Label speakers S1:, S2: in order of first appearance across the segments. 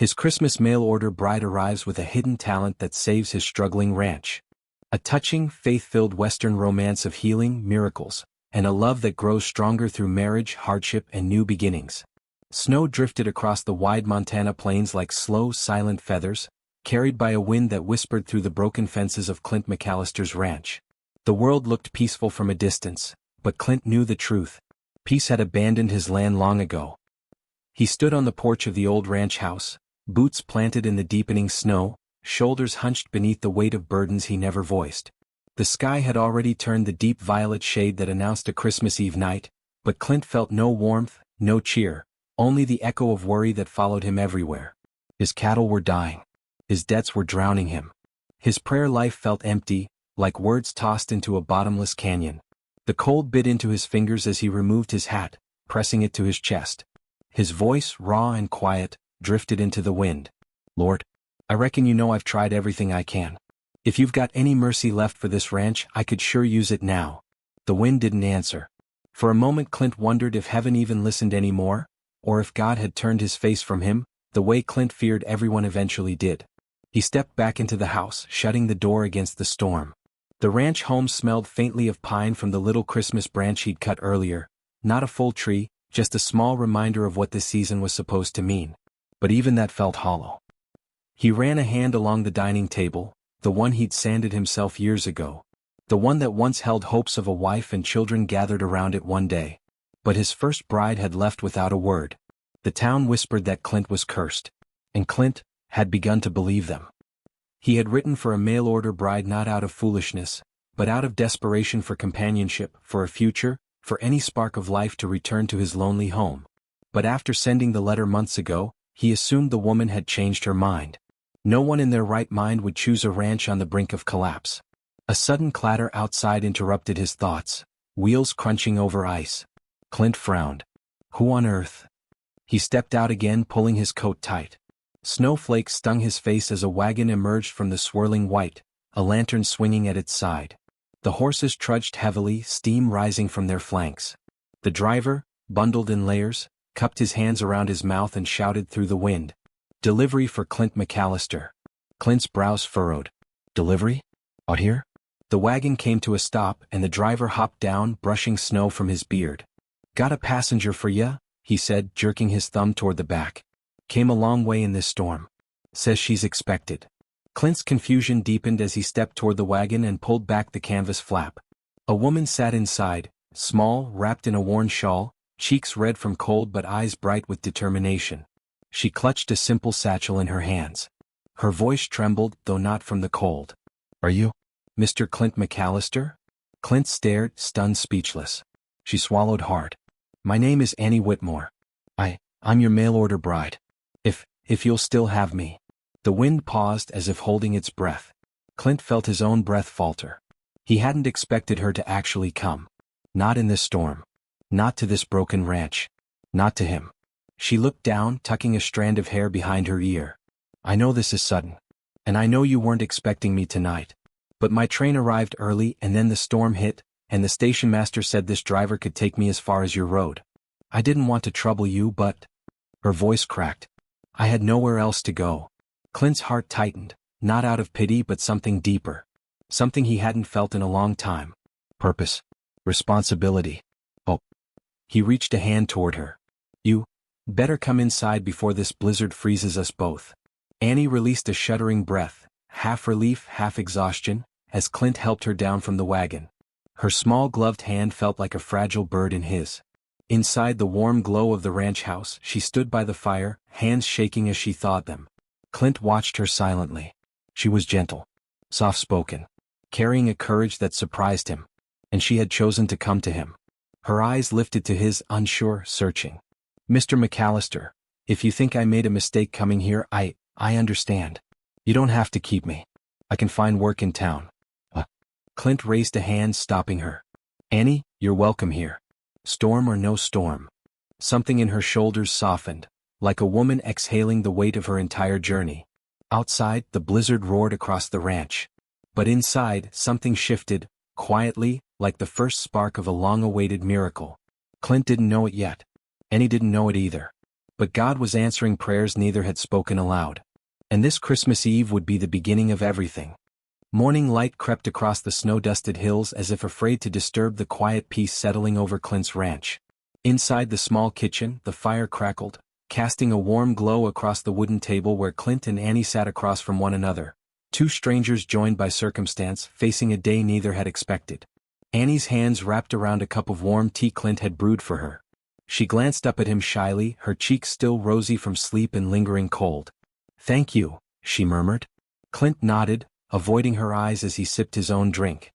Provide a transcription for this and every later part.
S1: His Christmas mail-order bride arrives with a hidden talent that saves his struggling ranch. A touching, faith-filled Western romance of healing, miracles, and a love that grows stronger through marriage, hardship, and new beginnings. Snow drifted across the wide Montana plains like slow, silent feathers, carried by a wind that whispered through the broken fences of Clint McAllister's ranch. The world looked peaceful from a distance, but Clint knew the truth. Peace had abandoned his land long ago. He stood on the porch of the old ranch house, boots planted in the deepening snow, shoulders hunched beneath the weight of burdens he never voiced. The sky had already turned the deep violet shade that announced a Christmas Eve night, but Clint felt no warmth, no cheer, only the echo of worry that followed him everywhere. His cattle were dying. His debts were drowning him. His prayer life felt empty, like words tossed into a bottomless canyon. The cold bit into his fingers as he removed his hat, pressing it to his chest. His voice, raw and quiet, drifted into the wind. Lord, I reckon you know I've tried everything I can. If you've got any mercy left for this ranch, I could sure use it now. The wind didn't answer. For a moment Clint wondered if heaven even listened anymore, or if God had turned his face from him, the way Clint feared everyone eventually did. He stepped back into the house, shutting the door against the storm. The ranch home smelled faintly of pine from the little Christmas branch he'd cut earlier, not a full tree, just a small reminder of what this season was supposed to mean. But even that felt hollow. He ran a hand along the dining table, the one he'd sanded himself years ago. The one that once held hopes of a wife and children gathered around it one day. But his first bride had left without a word. The town whispered that Clint was cursed. And Clint had begun to believe them. He had written for a mail-order bride not out of foolishness, but out of desperation for companionship, for a future, for any spark of life to return to his lonely home. But after sending the letter months ago, he assumed the woman had changed her mind. No one in their right mind would choose a ranch on the brink of collapse. A sudden clatter outside interrupted his thoughts, wheels crunching over ice. Clint frowned. Who on earth? He stepped out again, pulling his coat tight. Snowflakes stung his face as a wagon emerged from the swirling white, a lantern swinging at its side. The horses trudged heavily, steam rising from their flanks. The driver, bundled in layers, cupped his hands around his mouth and shouted through the wind. Delivery for Clint McAllister. Clint's brows furrowed. Delivery? Out here? The wagon came to a stop and the driver hopped down, brushing snow from his beard. Got a passenger for ya? He said, jerking his thumb toward the back. Came a long way in this storm. Says she's expected. Clint's confusion deepened as he stepped toward the wagon and pulled back the canvas flap. A woman sat inside, small, wrapped in a worn shawl, cheeks red from cold but eyes bright with determination. She clutched a simple satchel in her hands. Her voice trembled, though not from the cold. Are you Mr. Clint McAllister? Clint stared, stunned, speechless. She swallowed hard. My name is Annie Whitmore. I'm your mail-order bride. If you'll still have me. The wind paused as if holding its breath. Clint felt his own breath falter. He hadn't expected her to actually come. Not in this storm. Not to this broken ranch. Not to him. She looked down, tucking a strand of hair behind her ear. I know this is sudden. And I know you weren't expecting me tonight. But my train arrived early and then the storm hit, and the station master said this driver could take me as far as your road. I didn't want to trouble you, but... Her voice cracked. I had nowhere else to go. Clint's heart tightened, not out of pity but something deeper. Something he hadn't felt in a long time. Purpose. Responsibility. Hope. He reached a hand toward her. You better come inside before this blizzard freezes us both. Annie released a shuddering breath, half relief, half exhaustion, as Clint helped her down from the wagon. Her small gloved hand felt like a fragile bird in his. Inside the warm glow of the ranch house, she stood by the fire, hands shaking as she thawed them. Clint watched her silently. She was gentle, soft-spoken, carrying a courage that surprised him. And she had chosen to come to him. Her eyes lifted to his, unsure, searching. Mr. McAllister, if you think I made a mistake coming here, I understand. You don't have to keep me. I can find work in town. Clint raised a hand, stopping her. Annie, you're welcome here. Storm or no storm. Something in her shoulders softened, like a woman exhaling the weight of her entire journey. Outside, the blizzard roared across the ranch. But inside, something shifted, quietly, like the first spark of a long-awaited miracle. Clint didn't know it yet. Annie didn't know it either. But God was answering prayers neither had spoken aloud. And this Christmas Eve would be the beginning of everything. Morning light crept across the snow-dusted hills as if afraid to disturb the quiet peace settling over Clint's ranch. Inside the small kitchen, the fire crackled, casting a warm glow across the wooden table where Clint and Annie sat across from one another, two strangers joined by circumstance, facing a day neither had expected. Annie's hands wrapped around a cup of warm tea Clint had brewed for her. She glanced up at him shyly, her cheeks still rosy from sleep and lingering cold. "Thank you," she murmured. Clint nodded, avoiding her eyes as he sipped his own drink.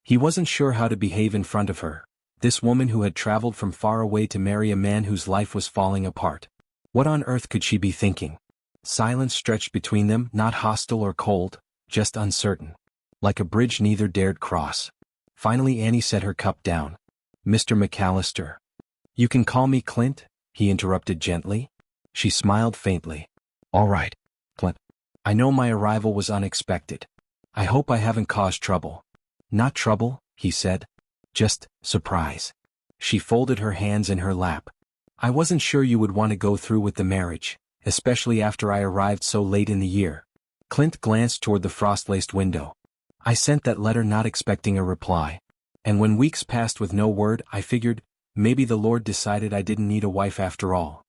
S1: He wasn't sure how to behave in front of her, this woman who had traveled from far away to marry a man whose life was falling apart. What on earth could she be thinking? Silence stretched between them, not hostile or cold, just uncertain. Like a bridge neither dared cross. Finally Annie set her cup down. "Mr. McAllister." "You can call me Clint," he interrupted gently. She smiled faintly. "All right, Clint. I know my arrival was unexpected. I hope I haven't caused trouble." "Not trouble," he said. "Just surprise." She folded her hands in her lap. "I wasn't sure you would want to go through with the marriage, especially after I arrived so late in the year." Clint glanced toward the frost-laced window. "I sent that letter not expecting a reply. And when weeks passed with no word, I figured, maybe the Lord decided I didn't need a wife after all."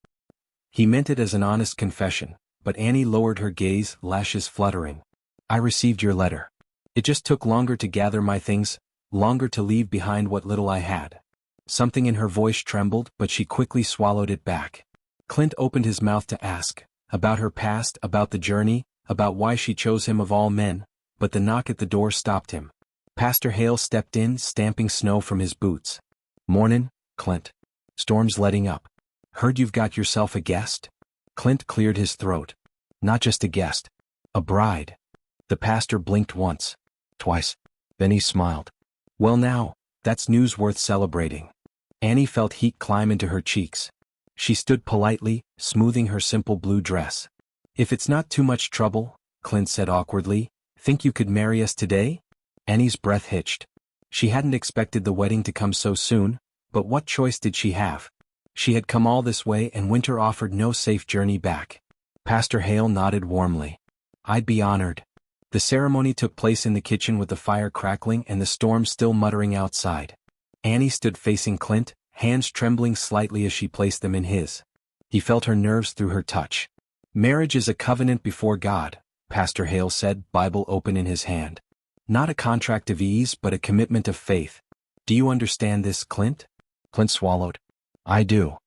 S1: He meant it as an honest confession, but Annie lowered her gaze, lashes fluttering. "I received your letter. It just took longer to gather my things, longer to leave behind what little I had." Something in her voice trembled, but she quickly swallowed it back. Clint opened his mouth to ask, about her past, about the journey, about why she chose him of all men, but the knock at the door stopped him. Pastor Hale stepped in, stamping snow from his boots. "Mornin', Clint. Storm's letting up. Heard you've got yourself a guest?" Clint cleared his throat. "Not just a guest. A bride." The pastor blinked once. Twice. Then he smiled. "Well now, that's news worth celebrating." Annie felt heat climb into her cheeks. She stood politely, smoothing her simple blue dress. "If it's not too much trouble," Clint said awkwardly, "think you could marry us today?" Annie's breath hitched. She hadn't expected the wedding to come so soon, but what choice did she have? She had come all this way and winter offered no safe journey back. Pastor Hale nodded warmly. "I'd be honored." The ceremony took place in the kitchen with the fire crackling and the storm still muttering outside. Annie stood facing Clint, hands trembling slightly as she placed them in his. He felt her nerves through her touch. "Marriage is a covenant before God," Pastor Hale said, Bible open in his hand. "Not a contract of ease but a commitment of faith. Do you understand this, Clint?" Clint swallowed. "I do.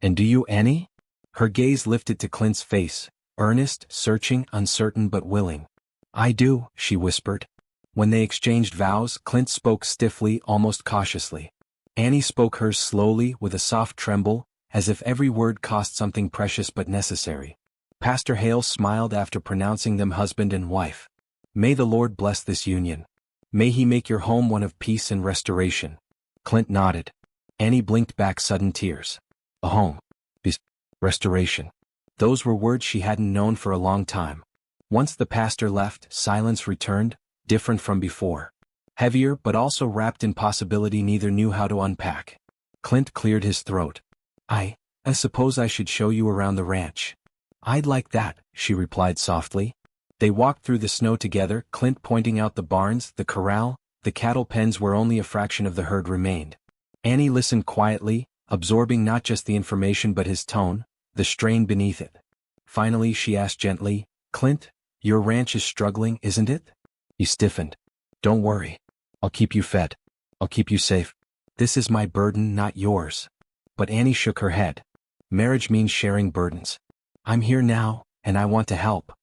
S1: And do you, Annie?" Her gaze lifted to Clint's face, earnest, searching, uncertain but willing. "I do," she whispered. When they exchanged vows, Clint spoke stiffly, almost cautiously. Annie spoke hers slowly, with a soft tremble, as if every word cost something precious but necessary. Pastor Hale smiled after pronouncing them husband and wife. "May the Lord bless this union. May he make your home one of peace and restoration." Clint nodded. Annie blinked back sudden tears. A home. Peace. Restoration. Those were words she hadn't known for a long time. Once the pastor left, silence returned, different from before. Heavier but also wrapped in possibility neither knew how to unpack. Clint cleared his throat. I suppose I should show you around the ranch." "I'd like that," she replied softly. They walked through the snow together, Clint pointing out the barns, the corral, the cattle pens where only a fraction of the herd remained. Annie listened quietly, absorbing not just the information but his tone, the strain beneath it. Finally she asked gently, "Clint, your ranch is struggling, isn't it?" He stiffened. "Don't worry. I'll keep you fed. I'll keep you safe. This is my burden, not yours." But Annie shook her head. "Marriage means sharing burdens. I'm here now, and I want to help."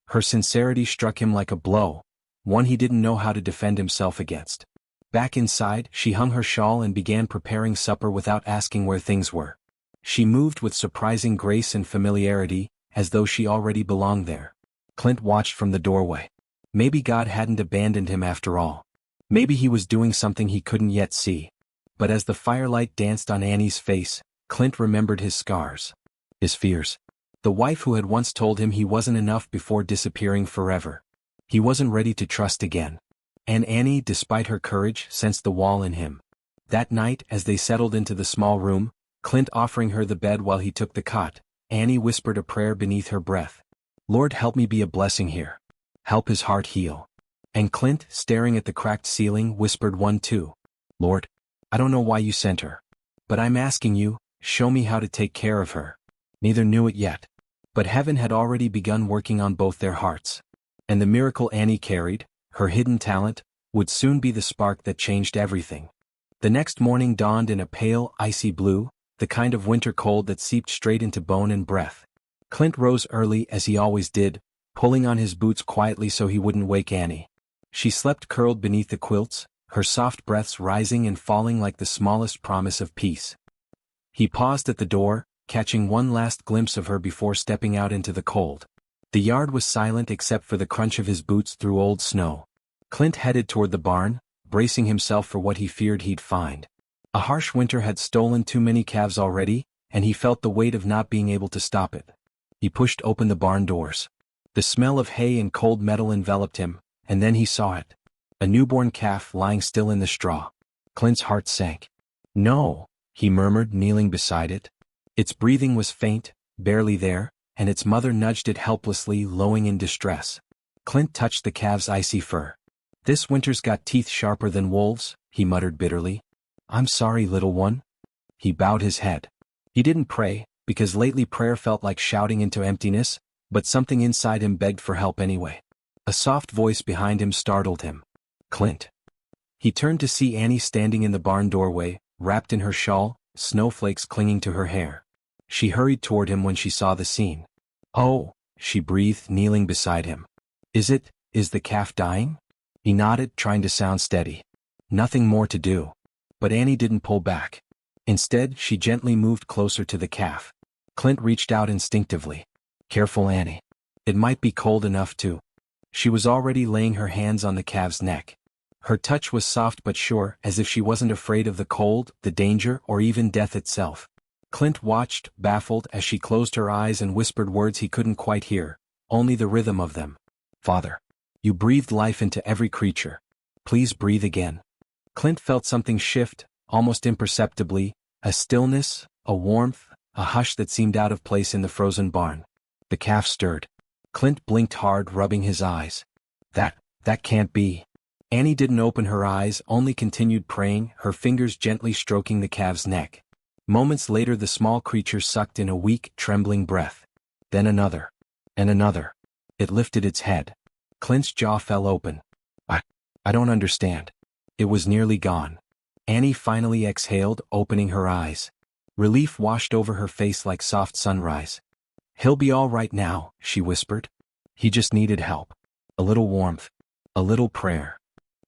S1: Her sincerity struck him like a blow, one he didn't know how to defend himself against. Back inside, she hung her shawl and began preparing supper without asking where things were. She moved with surprising grace and familiarity, as though she already belonged there. Clint watched from the doorway. Maybe God hadn't abandoned him after all. Maybe he was doing something he couldn't yet see. But as the firelight danced on Annie's face, Clint remembered his scars. His fears. The wife who had once told him he wasn't enough before disappearing forever. He wasn't ready to trust again. And Annie, despite her courage, sensed the wall in him. That night, as they settled into the small room, Clint offering her the bed while he took the cot, Annie whispered a prayer beneath her breath. Lord, help me be a blessing here. Help his heart heal. And Clint, staring at the cracked ceiling, whispered one too. Lord, I don't know why you sent her. But I'm asking you, show me how to take care of her. Neither knew it yet. But heaven had already begun working on both their hearts. And the miracle Annie carried, her hidden talent, would soon be the spark that changed everything. The next morning dawned in a pale, icy blue, the kind of winter cold that seeped straight into bone and breath. Clint rose early as he always did, pulling on his boots quietly so he wouldn't wake Annie. She slept curled beneath the quilts, her soft breaths rising and falling like the smallest promise of peace. He paused at the door, catching one last glimpse of her before stepping out into the cold. The yard was silent except for the crunch of his boots through old snow. Clint headed toward the barn, bracing himself for what he feared he'd find. A harsh winter had stolen too many calves already, and he felt the weight of not being able to stop it. He pushed open the barn doors. The smell of hay and cold metal enveloped him, and then he saw it. A newborn calf lying still in the straw. Clint's heart sank. No, he murmured, kneeling beside it. Its breathing was faint, barely there, and its mother nudged it helplessly, lowing in distress. Clint touched the calf's icy fur. This winter's got teeth sharper than wolves, he muttered bitterly. I'm sorry, little one. He bowed his head. He didn't pray, because lately prayer felt like shouting into emptiness, but something inside him begged for help anyway. A soft voice behind him startled him. Clint. He turned to see Annie standing in the barn doorway, wrapped in her shawl, snowflakes clinging to her hair. She hurried toward him when she saw the scene. Oh, she breathed, kneeling beside him. Is the calf dying? He nodded, trying to sound steady. Nothing more to do. But Annie didn't pull back. Instead, she gently moved closer to the calf. Clint reached out instinctively. Careful, Annie. It might be cold enough to. She was already laying her hands on the calf's neck. Her touch was soft but sure, as if she wasn't afraid of the cold, the danger, or even death itself. Clint watched, baffled, as she closed her eyes and whispered words he couldn't quite hear, only the rhythm of them. Father. You breathed life into every creature. Please breathe again. Clint felt something shift, almost imperceptibly, a stillness, a warmth, a hush that seemed out of place in the frozen barn. The calf stirred. Clint blinked hard, rubbing his eyes. That can't be. Annie didn't open her eyes, only continued praying, her fingers gently stroking the calf's neck. Moments later the small creature sucked in a weak, trembling breath. Then another. And another. It lifted its head. Clint's jaw fell open. I don't understand. It was nearly gone. Annie finally exhaled, opening her eyes. Relief washed over her face like soft sunrise. He'll be all right now, she whispered. He just needed help. A little warmth. A little prayer.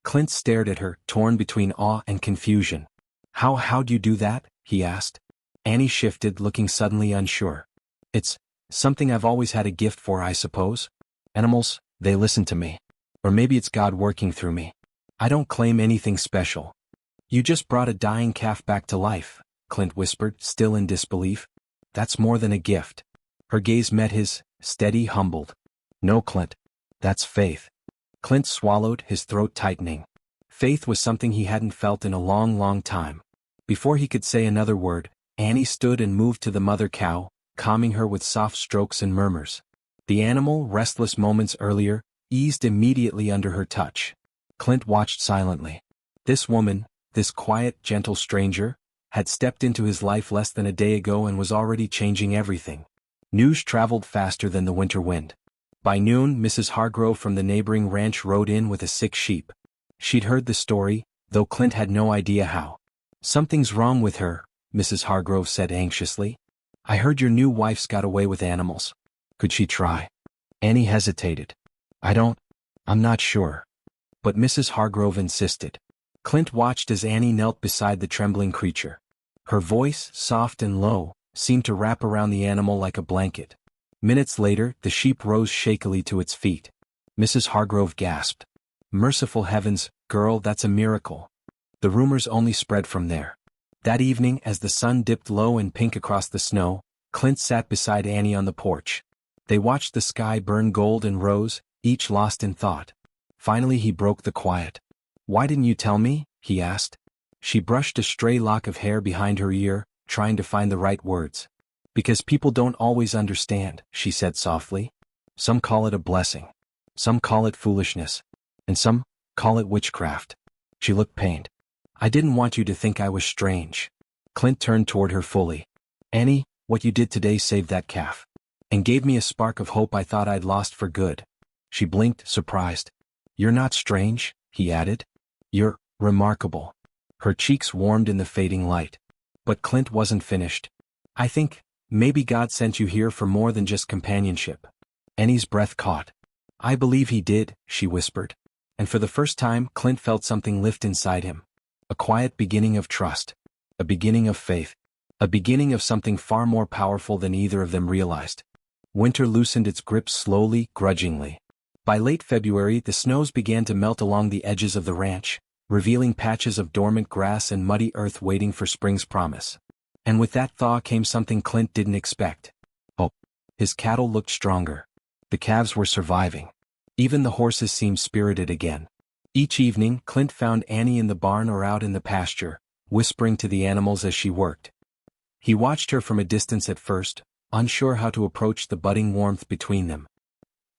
S1: Clint stared at her, torn between awe and confusion. How'd you do that? He asked. Annie shifted, looking suddenly unsure. It's something I've always had a gift for, I suppose. Animals, they listen to me. Or maybe it's God working through me. I don't claim anything special. You just brought a dying calf back to life, Clint whispered, still in disbelief. That's more than a gift. Her gaze met his, steady, humbled. No, Clint. That's faith. Clint swallowed, his throat tightening. Faith was something he hadn't felt in a long, long time. Before he could say another word, Annie stood and moved to the mother cow, calming her with soft strokes and murmurs. The animal, restless moments earlier, eased immediately under her touch. Clint watched silently. This woman, this quiet, gentle stranger, had stepped into his life less than a day ago and was already changing everything. News traveled faster than the winter wind. By noon, Mrs. Hargrove from the neighboring ranch rode in with a sick sheep. She'd heard the story, though Clint had no idea how. Something's wrong with her, Mrs. Hargrove said anxiously. I heard your new wife's got away with animals. Could she try? Annie hesitated. I'm not sure. But Mrs. Hargrove insisted. Clint watched as Annie knelt beside the trembling creature. Her voice, soft and low, seemed to wrap around the animal like a blanket. Minutes later, the sheep rose shakily to its feet. Mrs. Hargrove gasped. Merciful heavens, girl, that's a miracle. The rumors only spread from there. That evening, as the sun dipped low and pink across the snow, Clint sat beside Annie on the porch. They watched the sky burn gold and rose, each lost in thought. Finally he broke the quiet. Why didn't you tell me? He asked. She brushed a stray lock of hair behind her ear, trying to find the right words. Because people don't always understand, she said softly. Some call it a blessing. Some call it foolishness. And some call it witchcraft. She looked pained. I didn't want you to think I was strange. Clint turned toward her fully. Annie, what you did today saved that calf. And gave me a spark of hope I thought I'd lost for good. She blinked, surprised. You're not strange, he added. You're remarkable. Her cheeks warmed in the fading light. But Clint wasn't finished. I think, maybe God sent you here for more than just companionship. Annie's breath caught. I believe he did, she whispered. And for the first time, Clint felt something lift inside him. A quiet beginning of trust. A beginning of faith. A beginning of something far more powerful than either of them realized. Winter loosened its grip slowly, grudgingly. By late February, the snows began to melt along the edges of the ranch, revealing patches of dormant grass and muddy earth waiting for spring's promise. And with that thaw came something Clint didn't expect. Hope. His cattle looked stronger. The calves were surviving. Even the horses seemed spirited again. Each evening, Clint found Annie in the barn or out in the pasture, whispering to the animals as she worked. He watched her from a distance at first, unsure how to approach the budding warmth between them.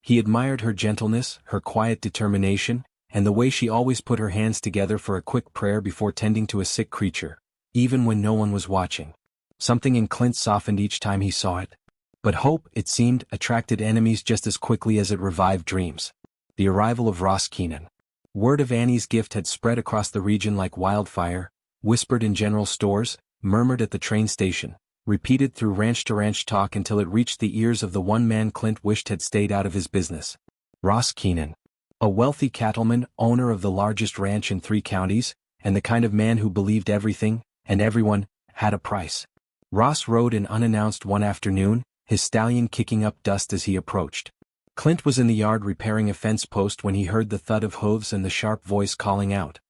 S1: He admired her gentleness, her quiet determination, and the way she always put her hands together for a quick prayer before tending to a sick creature, even when no one was watching. Something in Clint softened each time he saw it. But hope, it seemed, attracted enemies just as quickly as it revived dreams. The arrival of Ross Keenan. Word of Annie's gift had spread across the region like wildfire, whispered in general stores, murmured at the train station, repeated through ranch-to-ranch talk until it reached the ears of the one man Clint wished had stayed out of his business. Ross Keenan. A wealthy cattleman, owner of the largest ranch in 3 counties, and the kind of man who believed everything, and everyone, had a price. Ross rode in unannounced one afternoon, his stallion kicking up dust as he approached. Clint was in the yard repairing a fence post when he heard the thud of hooves and the sharp voice calling out.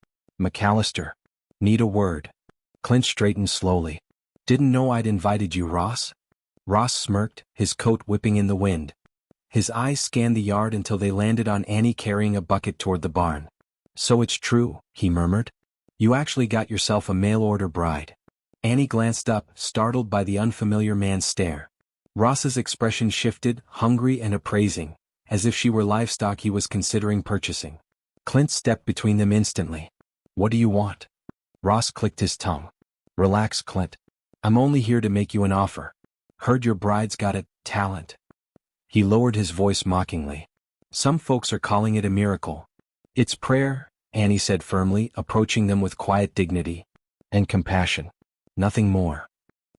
S1: McAllister. Need a word. Clint straightened slowly. Didn't know I'd invited you, Ross? Ross smirked, his coat whipping in the wind. His eyes scanned the yard until they landed on Annie carrying a bucket toward the barn. So it's true, he murmured. You actually got yourself a mail-order bride. Annie glanced up, startled by the unfamiliar man's stare. Ross's expression shifted, hungry and appraising, as if she were livestock he was considering purchasing. Clint stepped between them instantly. What do you want? Ross clicked his tongue. Relax, Clint. I'm only here to make you an offer. Heard your bride's got a talent. He lowered his voice mockingly. Some folks are calling it a miracle. It's prayer, Annie said firmly, approaching them with quiet dignity. And compassion. Nothing more.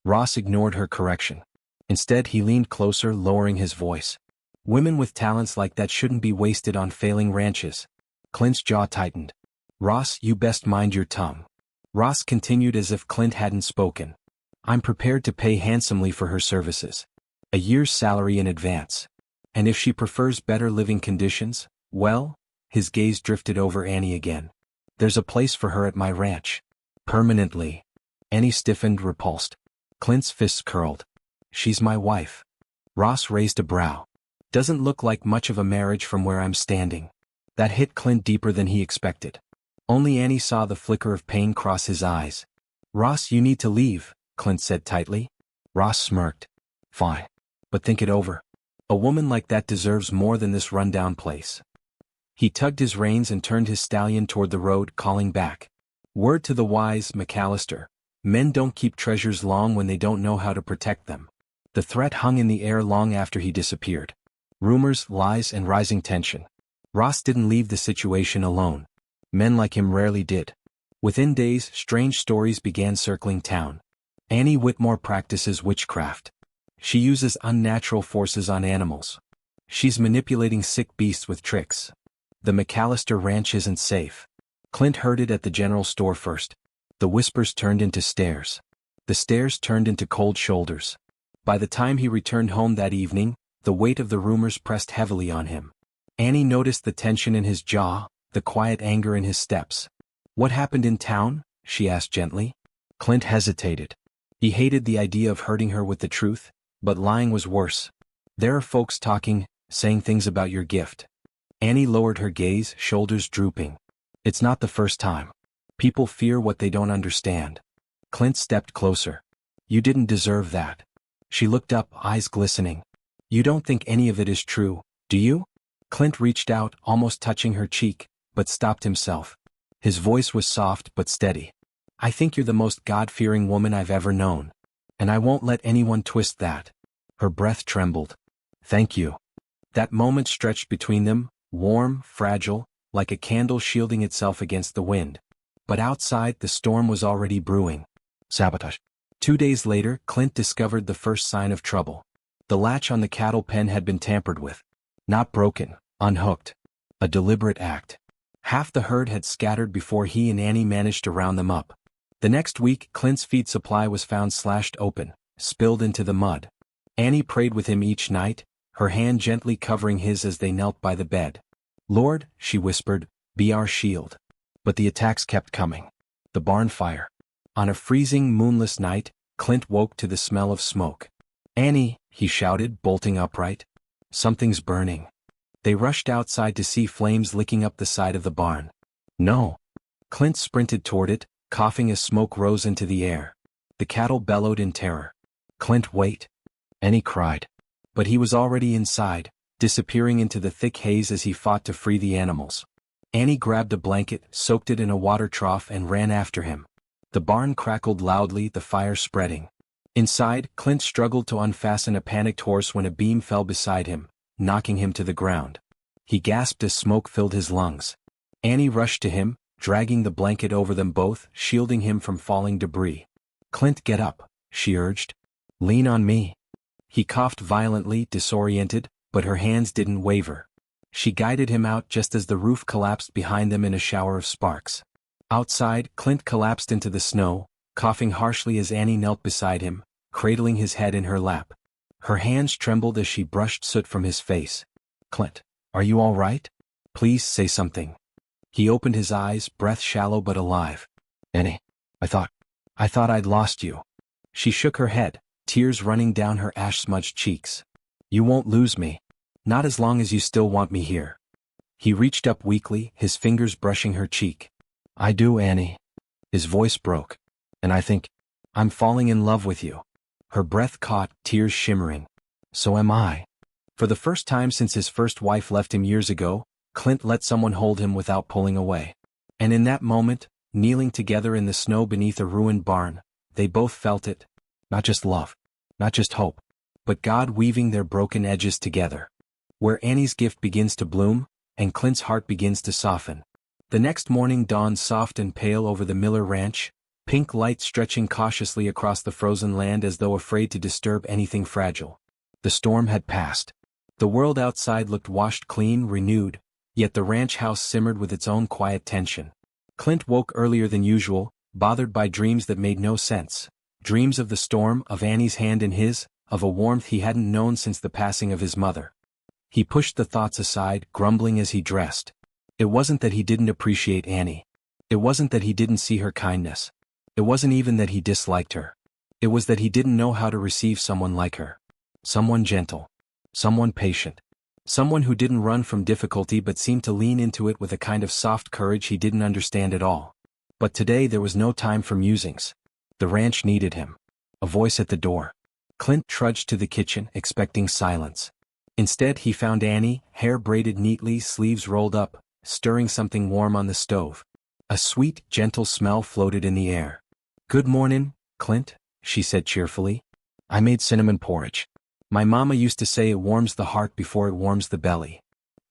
S1: Ross ignored her correction. Instead, he leaned closer, lowering his voice. Women with talents like that shouldn't be wasted on failing ranches. Clint's jaw tightened. Ross, you best mind your tongue. Ross continued as if Clint hadn't spoken. I'm prepared to pay handsomely for her services. A year's salary in advance. And if she prefers better living conditions, well, his gaze drifted over Annie again. There's a place for her at my ranch. Permanently. Annie stiffened, repulsed. Clint's fists curled. She's my wife. Ross raised a brow. Doesn't look like much of a marriage from where I'm standing. That hit Clint deeper than he expected. Only Annie saw the flicker of pain cross his eyes. Ross, you need to leave, Clint said tightly. Ross smirked. Fine. But think it over. A woman like that deserves more than this rundown place. He tugged his reins and turned his stallion toward the road, calling back. Word to the wise, McAllister. Men don't keep treasures long when they don't know how to protect them. The threat hung in the air long after he disappeared. Rumors, lies, and rising tension. Ross didn't leave the situation alone. Men like him rarely did. Within days, strange stories began circling town. Annie Whitmore practices witchcraft. She uses unnatural forces on animals. She's manipulating sick beasts with tricks. The McAllister ranch isn't safe. Clint heard it at the general store first. The whispers turned into stares. The stares turned into cold shoulders. By the time he returned home that evening, the weight of the rumors pressed heavily on him. Annie noticed the tension in his jaw, the quiet anger in his steps. What happened in town? She asked gently. Clint hesitated. He hated the idea of hurting her with the truth, but lying was worse. There are folks talking, saying things about your gift. Annie lowered her gaze, shoulders drooping. It's not the first time. People fear what they don't understand. Clint stepped closer. You didn't deserve that. She looked up, eyes glistening. You don't think any of it is true, do you? Clint reached out, almost touching her cheek, but stopped himself. His voice was soft but steady. I think you're the most God-fearing woman I've ever known. And I won't let anyone twist that. Her breath trembled. Thank you. That moment stretched between them, warm, fragile, like a candle shielding itself against the wind. But outside, the storm was already brewing. Sabotage. 2 days later, Clint discovered the first sign of trouble. The latch on the cattle pen had been tampered with. Not broken, unhooked. A deliberate act. Half the herd had scattered before he and Annie managed to round them up. The next week, Clint's feed supply was found slashed open, spilled into the mud. Annie prayed with him each night, her hand gently covering his as they knelt by the bed. Lord, she whispered, be our shield. But the attacks kept coming. The barn fire. On a freezing, moonless night, Clint woke to the smell of smoke. Annie, he shouted, bolting upright. Something's burning. They rushed outside to see flames licking up the side of the barn. No. Clint sprinted toward it, coughing as smoke rose into the air. The cattle bellowed in terror. Clint, wait. Annie cried. But he was already inside, disappearing into the thick haze as he fought to free the animals. Annie grabbed a blanket, soaked it in a water trough and ran after him. The barn crackled loudly, the fire spreading. Inside, Clint struggled to unfasten a panicked horse when a beam fell beside him, knocking him to the ground. He gasped as smoke filled his lungs. Annie rushed to him, dragging the blanket over them both, shielding him from falling debris. Clint, get up, she urged. Lean on me. He coughed violently, disoriented, but her hands didn't waver. She guided him out just as the roof collapsed behind them in a shower of sparks. Outside, Clint collapsed into the snow, coughing harshly as Annie knelt beside him, cradling his head in her lap. Her hands trembled as she brushed soot from his face. Clint, are you all right? Please say something. He opened his eyes, breath shallow but alive. Annie, I thought I'd lost you. She shook her head, tears running down her ash-smudged cheeks. You won't lose me. Not as long as you still want me here. He reached up weakly, his fingers brushing her cheek. I do, Annie. His voice broke. And I think, I'm falling in love with you. Her breath caught, tears shimmering. So am I. For the first time since his first wife left him years ago, Clint let someone hold him without pulling away. And in that moment, kneeling together in the snow beneath a ruined barn, they both felt it. Not just love, not just hope, but God weaving their broken edges together. Where Annie's gift begins to bloom, and Clint's heart begins to soften. The next morning dawned soft and pale over the Miller Ranch, pink light stretching cautiously across the frozen land as though afraid to disturb anything fragile. The storm had passed. The world outside looked washed clean, renewed, yet the ranch house simmered with its own quiet tension. Clint woke earlier than usual, bothered by dreams that made no sense. Dreams of the storm, of Annie's hand in his, of a warmth he hadn't known since the passing of his mother. He pushed the thoughts aside, grumbling as he dressed. It wasn't that he didn't appreciate Annie. It wasn't that he didn't see her kindness. It wasn't even that he disliked her. It was that he didn't know how to receive someone like her. Someone gentle. Someone patient. Someone who didn't run from difficulty but seemed to lean into it with a kind of soft courage he didn't understand at all. But today there was no time for musings. The ranch needed him. A voice at the door. Clint trudged to the kitchen, expecting silence. Instead he found Annie, hair braided neatly, sleeves rolled up, stirring something warm on the stove. A sweet, gentle smell floated in the air. Good mornin', Clint, she said cheerfully. I made cinnamon porridge. My mama used to say it warms the heart before it warms the belly.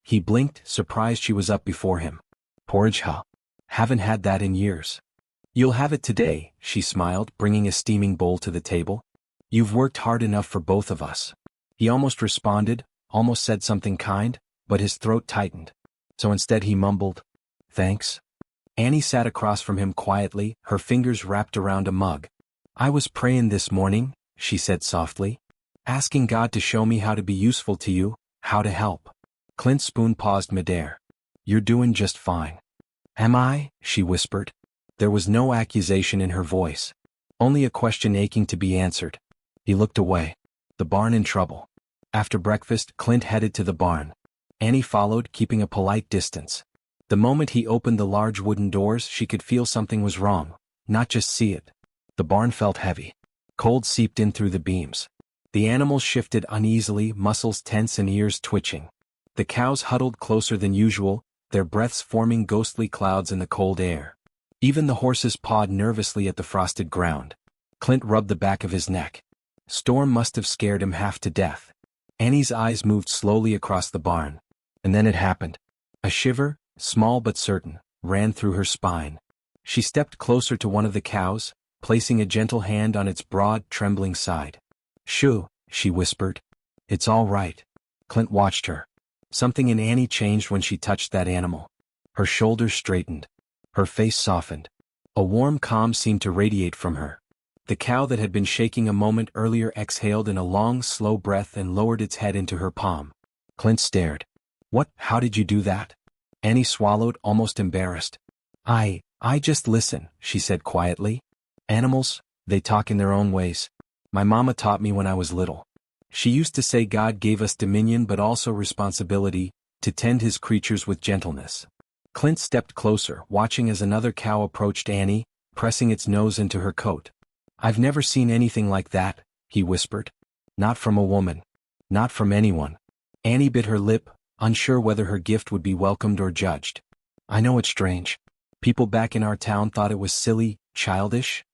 S1: He blinked, surprised she was up before him. Porridge, huh? Haven't had that in years. You'll have it today, she smiled, bringing a steaming bowl to the table. You've worked hard enough for both of us. He almost responded, almost said something kind, but his throat tightened. So instead he mumbled, thanks. Annie sat across from him quietly, her fingers wrapped around a mug. I was praying this morning, she said softly. Asking God to show me how to be useful to you, how to help. Clint's spoon paused midair. You're doing just fine. Am I? She whispered. There was no accusation in her voice. Only a question aching to be answered. He looked away. The barn in trouble. After breakfast, Clint headed to the barn. Annie followed, keeping a polite distance. The moment he opened the large wooden doors, she could feel something was wrong, not just see it. The barn felt heavy. Cold seeped in through the beams. The animals shifted uneasily, muscles tense and ears twitching. The cows huddled closer than usual, their breaths forming ghostly clouds in the cold air. Even the horses pawed nervously at the frosted ground. Clint rubbed the back of his neck. Storm must have scared him half to death. Annie's eyes moved slowly across the barn. And then it happened. A shiver, small but certain, ran through her spine. She stepped closer to one of the cows, placing a gentle hand on its broad, trembling side. "Shoo," she whispered. "It's all right." Clint watched her. Something in Annie changed when she touched that animal. Her shoulders straightened. Her face softened. A warm calm seemed to radiate from her. The cow that had been shaking a moment earlier exhaled in a long, slow breath and lowered its head into her palm. Clint stared. "What? How did you do that?" Annie swallowed, almost embarrassed. I just listen," she said quietly. "Animals, they talk in their own ways. My mama taught me when I was little. She used to say God gave us dominion but also responsibility, to tend his creatures with gentleness." Clint stepped closer, watching as another cow approached Annie, pressing its nose into her coat. "I've never seen anything like that," he whispered. "Not from a woman. Not from anyone." Annie bit her lip, unsure whether her gift would be welcomed or judged. "I know it's strange. People back in our town thought it was silly, childish."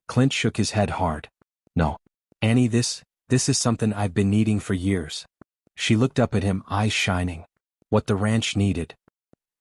S1: Clint shook his head hard. "No. Annie, this is something I've been needing for years." She looked up at him, eyes shining. "What the ranch needed."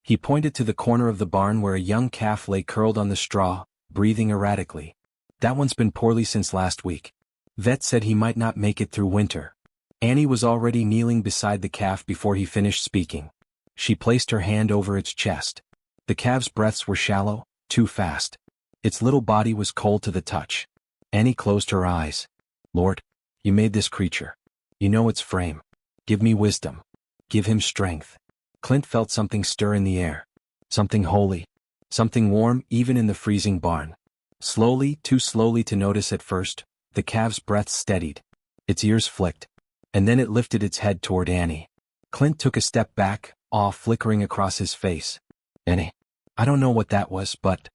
S1: He pointed to the corner of the barn where a young calf lay curled on the straw, breathing erratically. "That one's been poorly since last week. Vet said he might not make it through winter." Annie was already kneeling beside the calf before he finished speaking. She placed her hand over its chest. The calf's breaths were shallow, too fast. Its little body was cold to the touch. Annie closed her eyes. "Lord, you made this creature. You know its frame. Give me wisdom. Give him strength." Clint felt something stir in the air. Something holy. Something warm even in the freezing barn. Slowly, too slowly to notice at first, the calf's breath steadied. Its ears flicked. And then it lifted its head toward Annie. Clint took a step back, awe flickering across his face. "Annie, I don't know what that was, but..."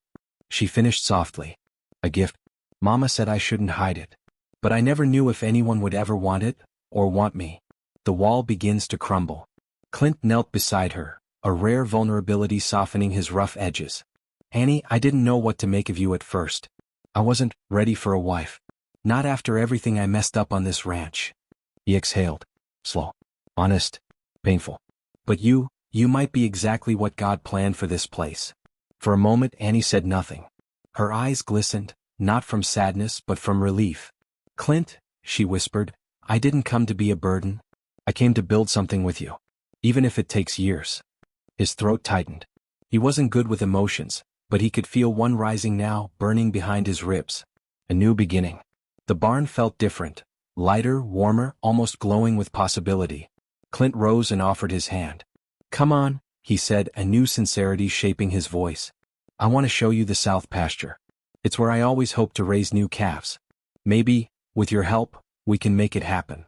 S1: She finished softly. "A gift. Mama said I shouldn't hide it. But I never knew if anyone would ever want it, or want me." The wall begins to crumble. Clint knelt beside her, a rare vulnerability softening his rough edges. "Annie, I didn't know what to make of you at first. I wasn't ready for a wife. Not after everything I messed up on this ranch." He exhaled. Slow. Honest. Painful. "But you might be exactly what God planned for this place." For a moment Annie said nothing. Her eyes glistened, not from sadness but from relief. "Clint," she whispered, "I didn't come to be a burden. I came to build something with you. Even if it takes years." His throat tightened. He wasn't good with emotions, but he could feel one rising now, burning behind his ribs. A new beginning. The barn felt different. Lighter, warmer, almost glowing with possibility. Clint rose and offered his hand. "Come on," he said, a new sincerity shaping his voice. "I want to show you the south pasture. It's where I always hoped to raise new calves. Maybe, with your help, we can make it happen."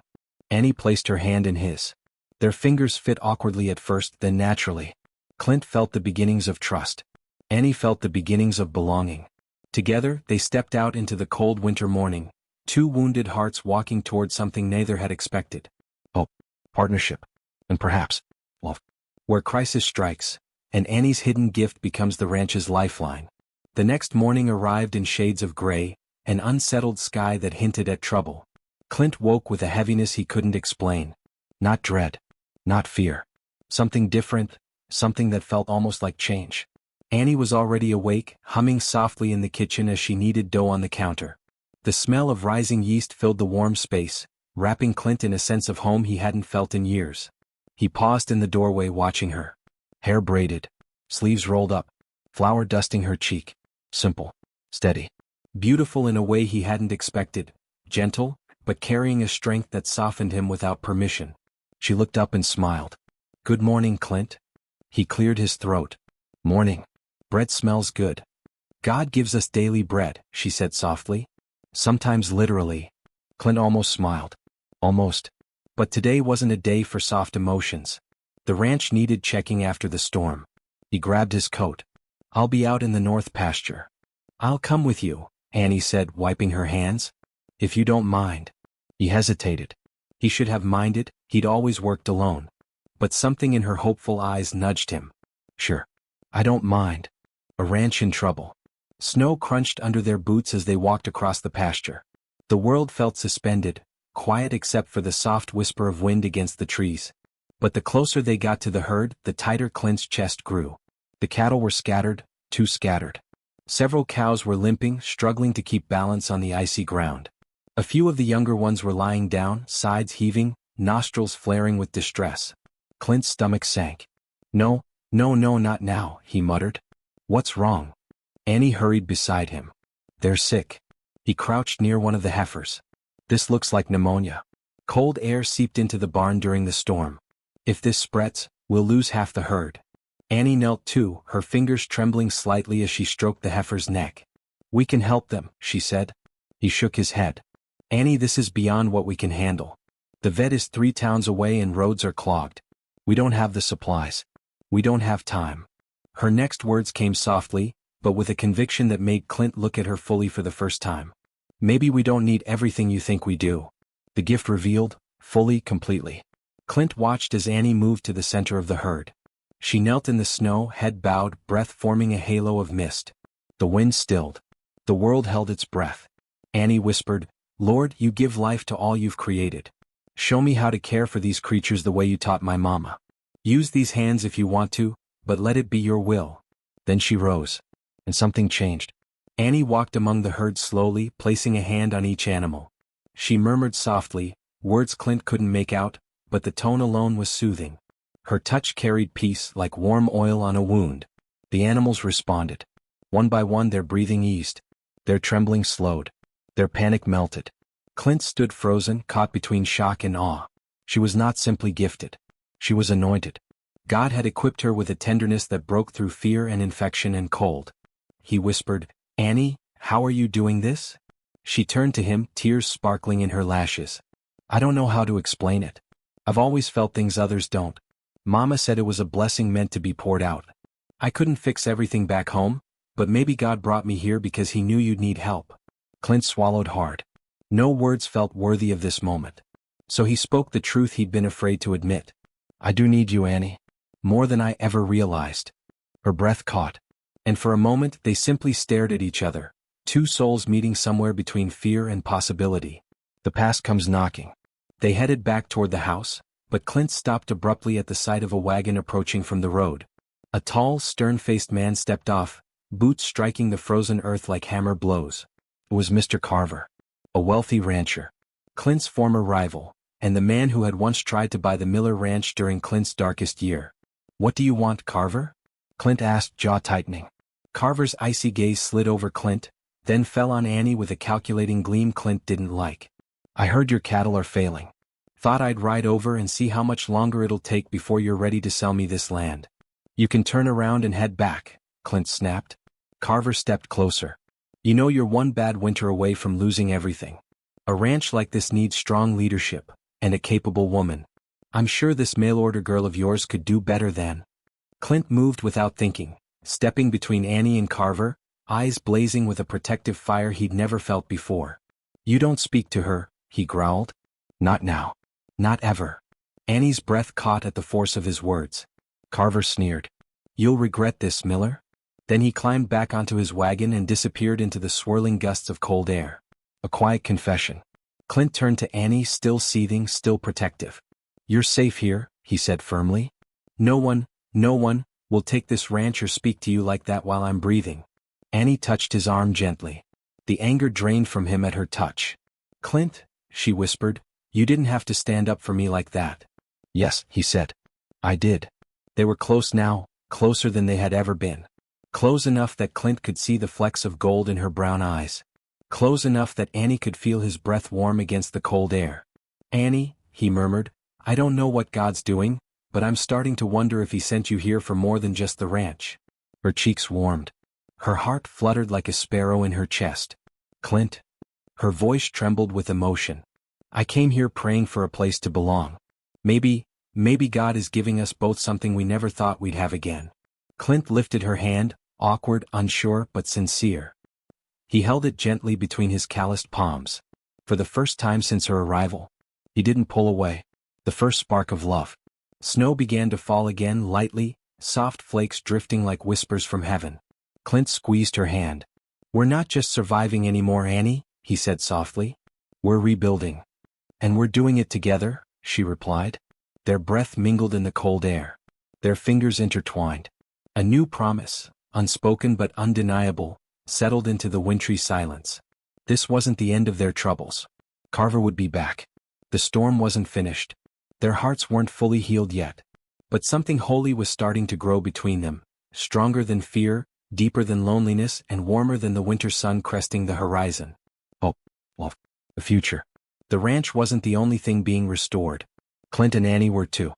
S1: Annie placed her hand in his. Their fingers fit awkwardly at first, then naturally. Clint felt the beginnings of trust. Annie felt the beginnings of belonging. Together, they stepped out into the cold winter morning, two wounded hearts walking toward something neither had expected. Hope, partnership, and perhaps, love. Where crisis strikes, and Annie's hidden gift becomes the ranch's lifeline. The next morning arrived in shades of gray, an unsettled sky that hinted at trouble. Clint woke with a heaviness he couldn't explain. Not dread. Not fear. Something different, something that felt almost like change. Annie was already awake, humming softly in the kitchen as she kneaded dough on the counter. The smell of rising yeast filled the warm space, wrapping Clint in a sense of home he hadn't felt in years. He paused in the doorway watching her. Hair braided, sleeves rolled up, flour dusting her cheek. Simple, steady, beautiful in a way he hadn't expected, gentle, but carrying a strength that softened him without permission. She looked up and smiled. "Good morning, Clint." He cleared his throat. "Morning. Bread smells good." "God gives us daily bread," she said softly. "Sometimes literally." Clint almost smiled. Almost. But today wasn't a day for soft emotions. The ranch needed checking after the storm. He grabbed his coat. "I'll be out in the north pasture." "I'll come with you," Annie said, wiping her hands. "If you don't mind." He hesitated. He should have minded, he'd always worked alone. But something in her hopeful eyes nudged him. Sure. I don't mind. A ranch in trouble. Snow crunched under their boots as they walked across the pasture. The world felt suspended, quiet except for the soft whisper of wind against the trees. But the closer they got to the herd, the tighter Clint's chest grew. The cattle were scattered, too scattered. Several cows were limping, struggling to keep balance on the icy ground. A few of the younger ones were lying down, sides heaving, nostrils flaring with distress. Clint's stomach sank. No, not now, he muttered. What's wrong? Annie hurried beside him. They're sick. He crouched near one of the heifers. This looks like pneumonia. Cold air seeped into the barn during the storm. If this spreads, we'll lose half the herd. Annie knelt too, her fingers trembling slightly as she stroked the heifer's neck. We can help them, she said. He shook his head. Annie, this is beyond what we can handle. The vet is 3 towns away and roads are clogged. We don't have the supplies. We don't have time. Her next words came softly, but with a conviction that made Clint look at her fully for the first time. Maybe we don't need everything you think we do. The gift revealed, fully, completely. Clint watched as Annie moved to the center of the herd. She knelt in the snow, head bowed, breath forming a halo of mist. The wind stilled. The world held its breath. Annie whispered, Lord, you give life to all you've created. Show me how to care for these creatures the way you taught my mama. Use these hands if you want to, but let it be your will. Then she rose. And something changed. Annie walked among the herd slowly, placing a hand on each animal. She murmured softly, words Clint couldn't make out, but the tone alone was soothing. Her touch carried peace like warm oil on a wound. The animals responded. One by one their breathing eased. Their trembling slowed. Their panic melted. Clint stood frozen, caught between shock and awe. She was not simply gifted. She was anointed. God had equipped her with a tenderness that broke through fear and infection and cold. He whispered, Annie, how are you doing this? She turned to him, tears sparkling in her lashes. I don't know how to explain it. I've always felt things others don't. Mama said it was a blessing meant to be poured out. I couldn't fix everything back home, but maybe God brought me here because he knew you'd need help. Clint swallowed hard. No words felt worthy of this moment. So he spoke the truth he'd been afraid to admit. I do need you, Annie. More than I ever realized. Her breath caught. And for a moment they simply stared at each other, 2 souls meeting somewhere between fear and possibility. The past comes knocking. They headed back toward the house, but Clint stopped abruptly at the sight of a wagon approaching from the road. A tall, stern-faced man stepped off, boots striking the frozen earth like hammer blows. It was Mr. Carver, a wealthy rancher, Clint's former rival, and the man who had once tried to buy the Miller Ranch during Clint's darkest year. What do you want, Carver? Clint asked, jaw tightening. Carver's icy gaze slid over Clint, then fell on Annie with a calculating gleam Clint didn't like. I heard your cattle are failing. Thought I'd ride over and see how much longer it'll take before you're ready to sell me this land. You can turn around and head back, Clint snapped. Carver stepped closer. You know you're one bad winter away from losing everything. A ranch like this needs strong leadership, and a capable woman. I'm sure this mail-order girl of yours could do better than. Clint moved without thinking, stepping between Annie and Carver, eyes blazing with a protective fire he'd never felt before. You don't speak to her, he growled. Not now. Not ever. Annie's breath caught at the force of his words. Carver sneered. You'll regret this, Miller. Then he climbed back onto his wagon and disappeared into the swirling gusts of cold air. A quiet confession. Clint turned to Annie, still seething, still protective. You're safe here, he said firmly. No one will take this ranch or speak to you like that while I'm breathing. Annie touched his arm gently. The anger drained from him at her touch. Clint, she whispered, you didn't have to stand up for me like that. Yes, he said. I did. They were close now, closer than they had ever been. Close enough that Clint could see the flecks of gold in her brown eyes. Close enough that Annie could feel his breath warm against the cold air. Annie, he murmured, I don't know what God's doing, but I'm starting to wonder if he sent you here for more than just the ranch. Her cheeks warmed. Her heart fluttered like a sparrow in her chest. Clint. Her voice trembled with emotion. I came here praying for a place to belong. Maybe God is giving us both something we never thought we'd have again. Clint lifted her hand, awkward, unsure, but sincere. He held it gently between his calloused palms. For the first time since her arrival. He didn't pull away. The first spark of love. Snow began to fall again lightly, soft flakes drifting like whispers from heaven. Clint squeezed her hand. "We're not just surviving anymore, Annie," he said softly. "We're rebuilding." "And we're doing it together," she replied. Their breath mingled in the cold air. Their fingers intertwined. A new promise, unspoken but undeniable, settled into the wintry silence. This wasn't the end of their troubles. Carver would be back. The storm wasn't finished. Their hearts weren't fully healed yet. But something holy was starting to grow between them, stronger than fear, deeper than loneliness, and warmer than the winter sun cresting the horizon. Hope. Love. The future. The ranch wasn't the only thing being restored. Clint and Annie were too.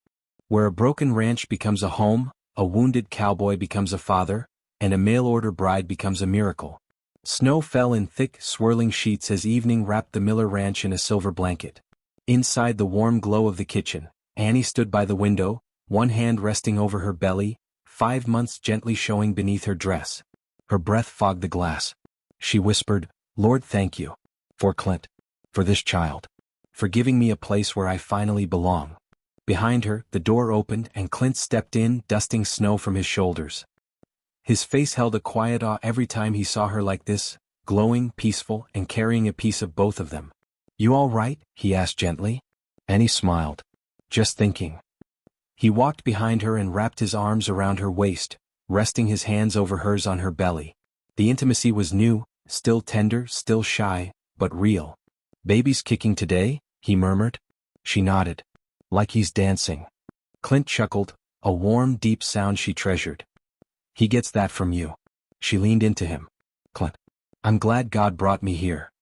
S1: Where a broken ranch becomes a home, a wounded cowboy becomes a father, and a mail-order bride becomes a miracle. Snow fell in thick, swirling sheets as evening wrapped the Miller Ranch in a silver blanket. Inside the warm glow of the kitchen, Annie stood by the window, one hand resting over her belly, 5 months gently showing beneath her dress. Her breath fogged the glass. She whispered, "Lord, thank you. For Clint. For this child. For giving me a place where I finally belong." Behind her, the door opened and Clint stepped in, dusting snow from his shoulders. His face held a quiet awe every time he saw her like this, glowing, peaceful, and carrying a piece of both of them. "You all right?" he asked gently. Annie smiled. "Just thinking." He walked behind her and wrapped his arms around her waist, resting his hands over hers on her belly. The intimacy was new, still tender, still shy, but real. "Baby's kicking today?" he murmured. She nodded. "Like he's dancing." Clint chuckled, a warm, deep sound she treasured. "He gets that from you." She leaned into him. "Clint, I'm glad God brought me here."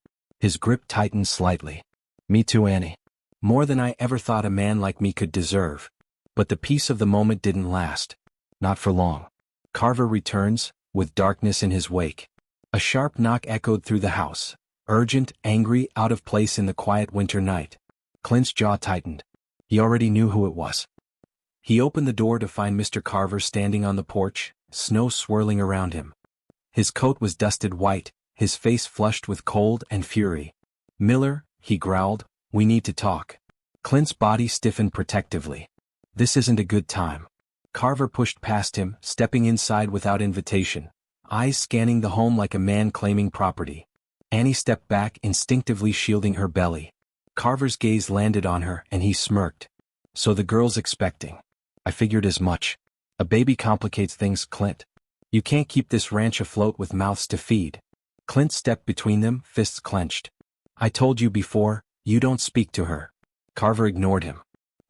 S1: His grip tightened slightly. "Me too, Annie. More than I ever thought a man like me could deserve." But the peace of the moment didn't last. Not for long. Carver returns, with darkness in his wake. A sharp knock echoed through the house, urgent, angry, out of place in the quiet winter night. Clint's jaw tightened. He already knew who it was. He opened the door to find Mr. Carver standing on the porch, snow swirling around him. His coat was dusted white, his face flushed with cold and fury. "Miller," he growled, "we need to talk." Clint's body stiffened protectively. "This isn't a good time." Carver pushed past him, stepping inside without invitation, eyes scanning the home like a man claiming property. Annie stepped back, instinctively shielding her belly. Carver's gaze landed on her and he smirked. "So the girl's expecting." "I figured as much. A baby complicates things, Clint. You can't keep this ranch afloat with mouths to feed." Clint stepped between them, fists clenched. "I told you before, you don't speak to her." Carver ignored him.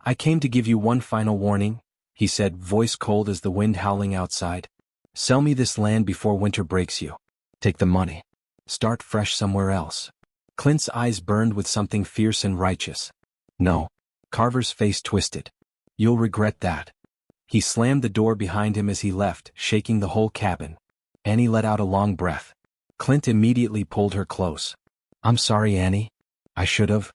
S1: "I came to give you one final warning," he said, voice cold as the wind howling outside. "Sell me this land before winter breaks you. Take the money. Start fresh somewhere else." Clint's eyes burned with something fierce and righteous. "No." Carver's face twisted. "You'll regret that." He slammed the door behind him as he left, shaking the whole cabin. Annie let out a long breath. Clint immediately pulled her close. "I'm sorry, Annie. I should have."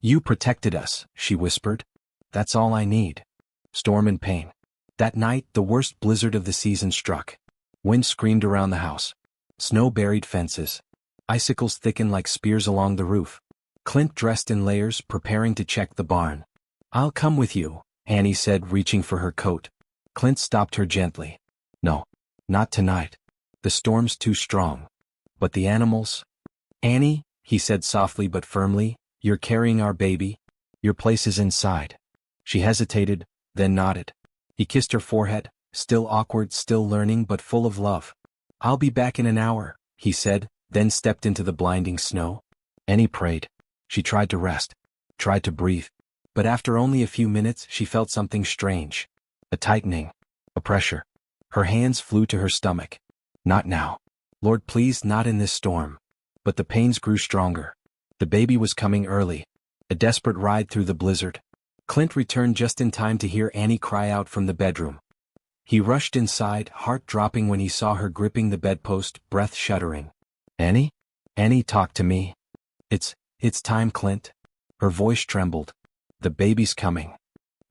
S1: "You protected us," she whispered. "That's all I need." Storm and pain. That night, the worst blizzard of the season struck. Wind screamed around the house. Snow buried fences. Icicles thickened like spears along the roof. Clint dressed in layers, preparing to check the barn. "I'll come with you," Annie said, reaching for her coat. Clint stopped her gently. "No. Not tonight. The storm's too strong." "But the animals?" "Annie," he said softly but firmly, "you're carrying our baby. Your place is inside." She hesitated, then nodded. He kissed her forehead, still awkward, still learning but full of love. "I'll be back in an hour," he said, then stepped into the blinding snow. Annie prayed. She tried to rest, tried to breathe. But after only a few minutes she felt something strange. A tightening. A pressure. Her hands flew to her stomach. Not now. Lord, please, not in this storm. But the pains grew stronger. The baby was coming early. A desperate ride through the blizzard. Clint returned just in time to hear Annie cry out from the bedroom. He rushed inside, heart dropping when he saw her gripping the bedpost, breath shuddering. "Annie? Annie, talk to me." It's time, Clint." Her voice trembled. "The baby's coming."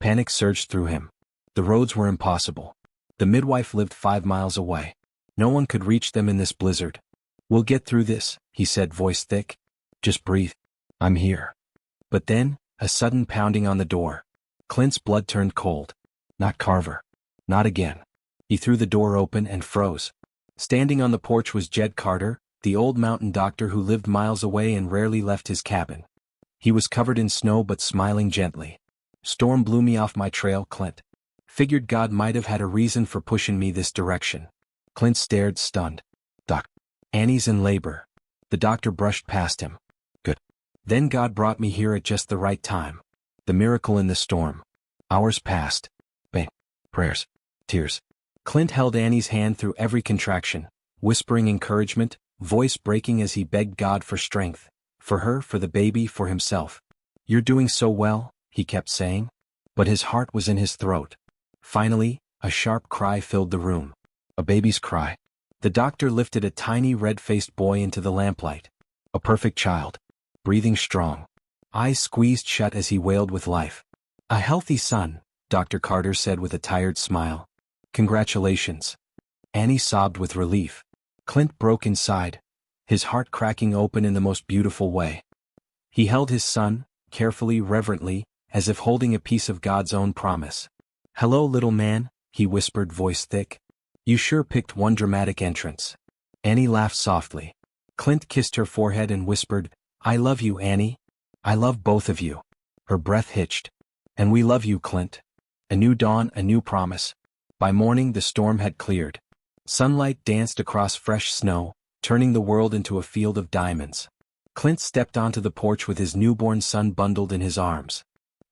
S1: Panic surged through him. The roads were impossible. The midwife lived 5 miles away. No one could reach them in this blizzard. "We'll get through this," he said, voice thick. "Just breathe." I'm here. But then, a sudden pounding on the door. Clint's blood turned cold. Not Carver. Not again. He threw the door open and froze. Standing on the porch was Jed Carter, the old mountain doctor who lived miles away and rarely left his cabin. He was covered in snow but smiling gently. Storm blew me off my trail, Clint. Figured God might have had a reason for pushing me this direction. Clint stared, stunned. Doc. Annie's in labor. The doctor brushed past him. Good. Then God brought me here at just the right time. The miracle in the storm. Hours passed. Bang. Prayers. Tears. Clint held Annie's hand through every contraction, whispering encouragement, voice breaking as he begged God for strength. For her, for the baby, for himself. You're doing so well, he kept saying. But his heart was in his throat. Finally, a sharp cry filled the room. A baby's cry. The doctor lifted a tiny red-faced boy into the lamplight. A perfect child. Breathing strong. Eyes squeezed shut as he wailed with life. A healthy son, Dr. Carter said with a tired smile. Congratulations. Annie sobbed with relief. Clint broke inside, his heart cracking open in the most beautiful way. He held his son, carefully, reverently, as if holding a piece of God's own promise. Hello, little man, he whispered, voice thick. You sure picked one dramatic entrance. Annie laughed softly. Clint kissed her forehead and whispered, I love you, Annie. I love both of you. Her breath hitched. And we love you, Clint. A new dawn, a new promise. By morning the storm had cleared. Sunlight danced across fresh snow, turning the world into a field of diamonds. Clint stepped onto the porch with his newborn son bundled in his arms.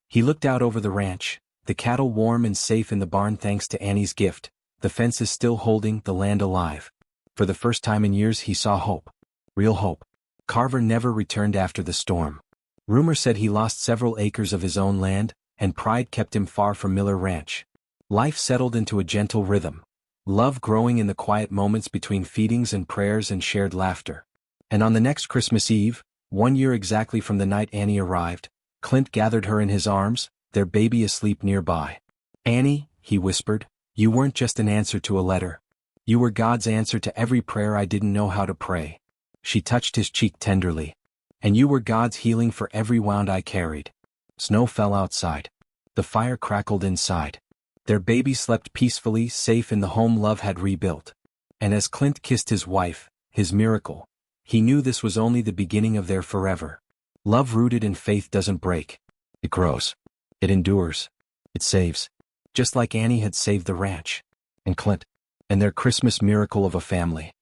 S1: He looked out over the ranch, the cattle warm and safe in the barn thanks to Annie's gift, the fences still holding, the land alive. For the first time in years he saw hope. Real hope. Carver never returned after the storm. Rumor said he lost several acres of his own land, and pride kept him far from Miller Ranch. Life settled into a gentle rhythm. Love growing in the quiet moments between feedings and prayers and shared laughter. And on the next Christmas Eve, 1 year exactly from the night Annie arrived, Clint gathered her in his arms, their baby asleep nearby. Annie, he whispered, you weren't just an answer to a letter. You were God's answer to every prayer I didn't know how to pray. She touched his cheek tenderly. And you were God's healing for every wound I carried. Snow fell outside. The fire crackled inside. Their baby slept peacefully, safe in the home love had rebuilt. And as Clint kissed his wife, his miracle, he knew this was only the beginning of their forever. Love rooted in faith doesn't break. It grows. It endures. It saves. Just like Annie had saved the ranch. And Clint. And their Christmas miracle of a family.